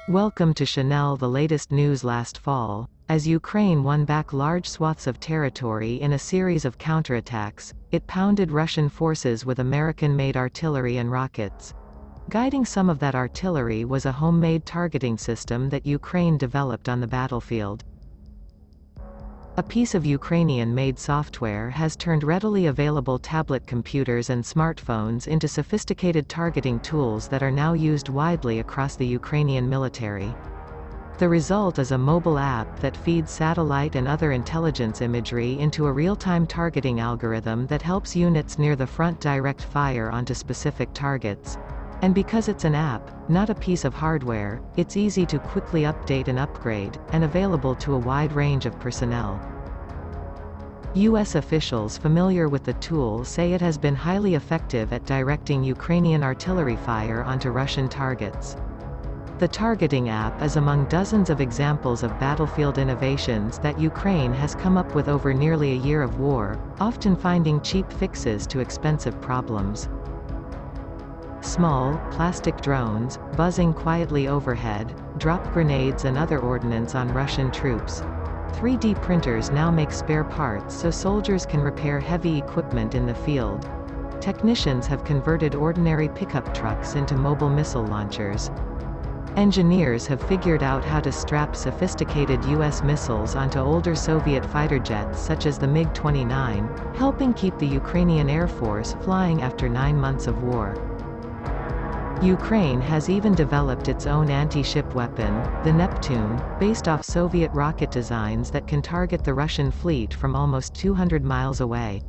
Welcome to Chanel. The latest news last fall, as Ukraine won back large swaths of territory in a series of counterattacks, it pounded Russian forces with American-made artillery and rockets. Guiding some of that artillery was a homemade targeting system that Ukraine developed on the battlefield. A piece of Ukrainian-made software has turned readily available tablet computers and smartphones into sophisticated targeting tools that are now used widely across the Ukrainian military. The result is a mobile app that feeds satellite and other intelligence imagery into a real-time targeting algorithm that helps units near the front direct fire onto specific targets. And because it's an app, not a piece of hardware, it's easy to quickly update and upgrade, and available to a wide range of personnel. U.S. officials familiar with the tool say it has been highly effective at directing Ukrainian artillery fire onto Russian targets. The targeting app is among dozens of examples of battlefield innovations that Ukraine has come up with over nearly a year of war, often finding cheap fixes to expensive problems. Small, plastic drones, buzzing quietly overhead, drop grenades and other ordnance on Russian troops. 3D printers now make spare parts so soldiers can repair heavy equipment in the field. Technicians have converted ordinary pickup trucks into mobile missile launchers. Engineers have figured out how to strap sophisticated U.S. missiles onto older Soviet fighter jets such as the MiG-29, helping keep the Ukrainian Air Force flying after 9 months of war. Ukraine has even developed its own anti-ship weapon, the Neptune, based off Soviet rocket designs that can target the Russian fleet from almost 200 miles away.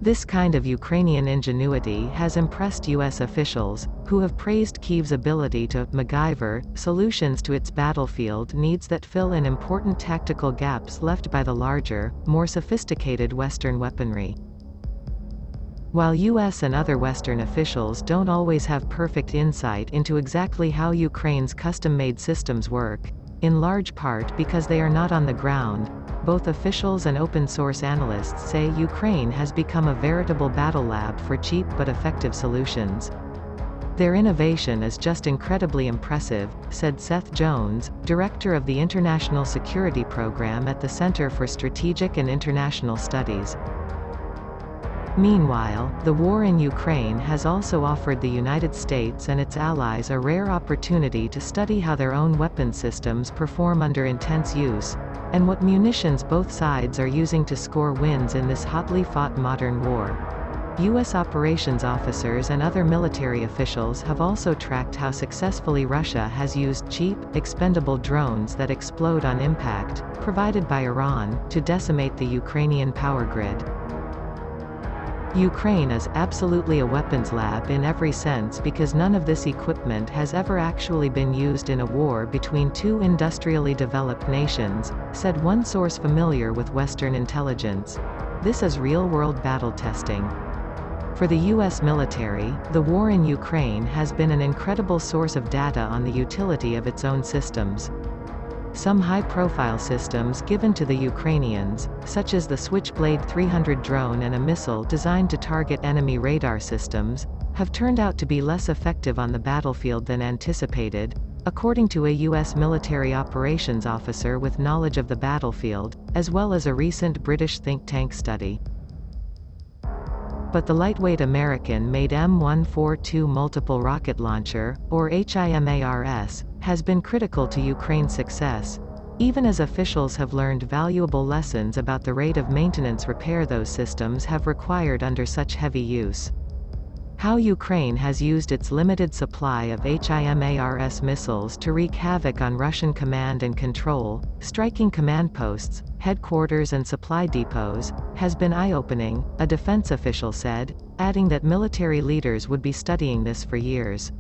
This kind of Ukrainian ingenuity has impressed U.S. officials, who have praised Kyiv's ability to MacGyver solutions to its battlefield needs that fill in important tactical gaps left by the larger, more sophisticated Western weaponry. While U.S. and other Western officials don't always have perfect insight into exactly how Ukraine's custom-made systems work, in large part because they are not on the ground, both officials and open-source analysts say Ukraine has become a veritable battle lab for cheap but effective solutions. Their innovation is just incredibly impressive, said Seth Jones, director of the International Security Program at the Center for Strategic and International Studies. Meanwhile, the war in Ukraine has also offered the United States and its allies a rare opportunity to study how their own weapons systems perform under intense use, and what munitions both sides are using to score wins in this hotly fought modern war. U.S. operations officers and other military officials have also tracked how successfully Russia has used cheap, expendable drones that explode on impact, provided by Iran, to decimate the Ukrainian power grid. Ukraine is absolutely a weapons lab in every sense because none of this equipment has ever actually been used in a war between two industrially developed nations, said one source familiar with Western intelligence. This is real-world battle testing. For the U.S. military, the war in Ukraine has been an incredible source of data on the utility of its own systems. Some high-profile systems given to the Ukrainians, such as the Switchblade 300 drone and a missile designed to target enemy radar systems, have turned out to be less effective on the battlefield than anticipated, according to a U.S. military operations officer with knowledge of the battlefield, as well as a recent British think tank study. But the lightweight American-made M142 multiple rocket launcher, or HIMARS, has been critical to Ukraine's success, even as officials have learned valuable lessons about the rate of maintenance repair those systems have required under such heavy use. How Ukraine has used its limited supply of HIMARS missiles to wreak havoc on Russian command and control, striking command posts, headquarters and supply depots, has been eye-opening, a defense official said, adding that military leaders would be studying this for years.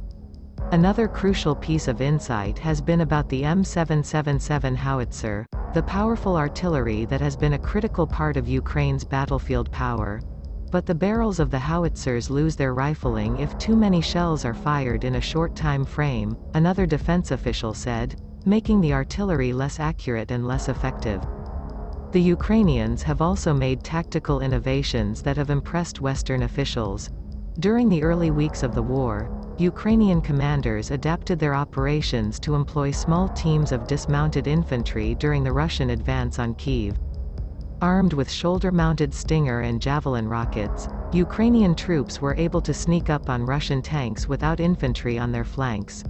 Another crucial piece of insight has been about the M777 howitzer, the powerful artillery that has been a critical part of Ukraine's battlefield power. But the barrels of the howitzers lose their rifling if too many shells are fired in a short time frame, another defense official said, making the artillery less accurate and less effective. The Ukrainians have also made tactical innovations that have impressed Western officials. During the early weeks of the war, Ukrainian commanders adapted their operations to employ small teams of dismounted infantry during the Russian advance on Kyiv. Armed with shoulder-mounted Stinger and Javelin rockets, Ukrainian troops were able to sneak up on Russian tanks without infantry on their flanks.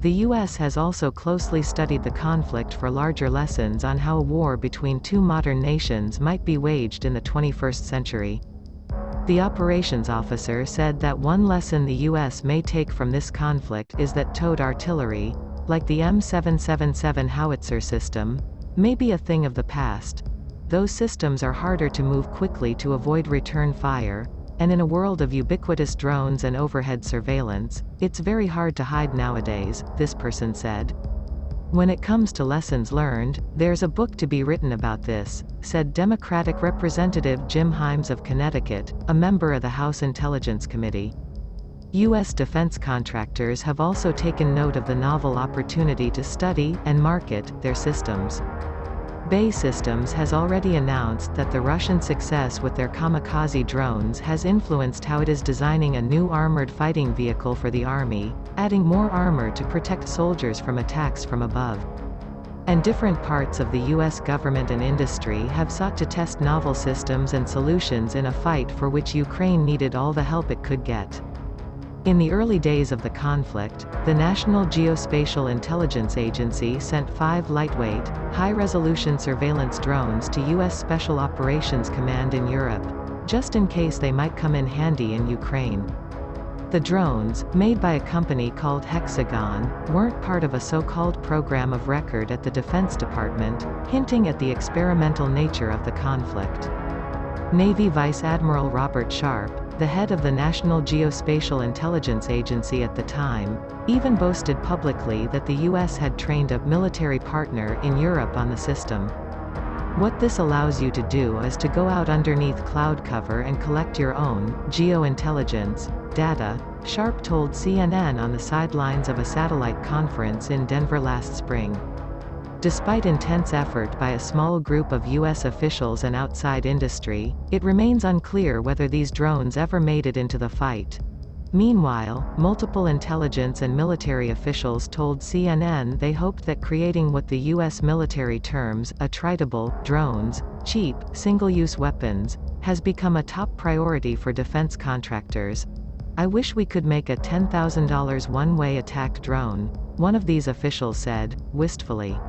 The U.S. has also closely studied the conflict for larger lessons on how a war between two modern nations might be waged in the 21st century. The operations officer said that one lesson the U.S. may take from this conflict is that towed artillery, like the M777 howitzer system, may be a thing of the past. Those systems are harder to move quickly to avoid return fire, and in a world of ubiquitous drones and overhead surveillance, it's very hard to hide nowadays, this person said. When it comes to lessons learned, there's a book to be written about this, said Democratic Representative Jim Himes of Connecticut, a member of the House Intelligence Committee. U.S. defense contractors have also taken note of the novel opportunity to study and market their systems. BAE Systems has already announced that the Russian success with their kamikaze drones has influenced how it is designing a new armored fighting vehicle for the Army, adding more armor to protect soldiers from attacks from above. And different parts of the U.S. government and industry have sought to test novel systems and solutions in a fight for which Ukraine needed all the help it could get. In the early days of the conflict, the National Geospatial-Intelligence Agency sent 5 lightweight, high-resolution surveillance drones to U.S. Special Operations Command in Europe, just in case they might come in handy in Ukraine. The drones, made by a company called Hexagon, weren't part of a so-called program of record at the Defense Department, hinting at the experimental nature of the conflict. Navy Vice Admiral Robert Sharp, the head of the National Geospatial-Intelligence Agency at the time, even boasted publicly that the U.S. had trained a military partner in Europe on the system. What this allows you to do is to go out underneath cloud cover and collect your own geointelligence data, Sharp told CNN on the sidelines of a satellite conference in Denver last spring. Despite intense effort by a small group of U.S. officials and outside industry, it remains unclear whether these drones ever made it into the fight. Meanwhile, multiple intelligence and military officials told CNN they hoped that creating what the U.S. military terms attritable drones, cheap, single-use weapons, has become a top priority for defense contractors. "I wish we could make a $10,000 one-way attack drone," one of these officials said, wistfully.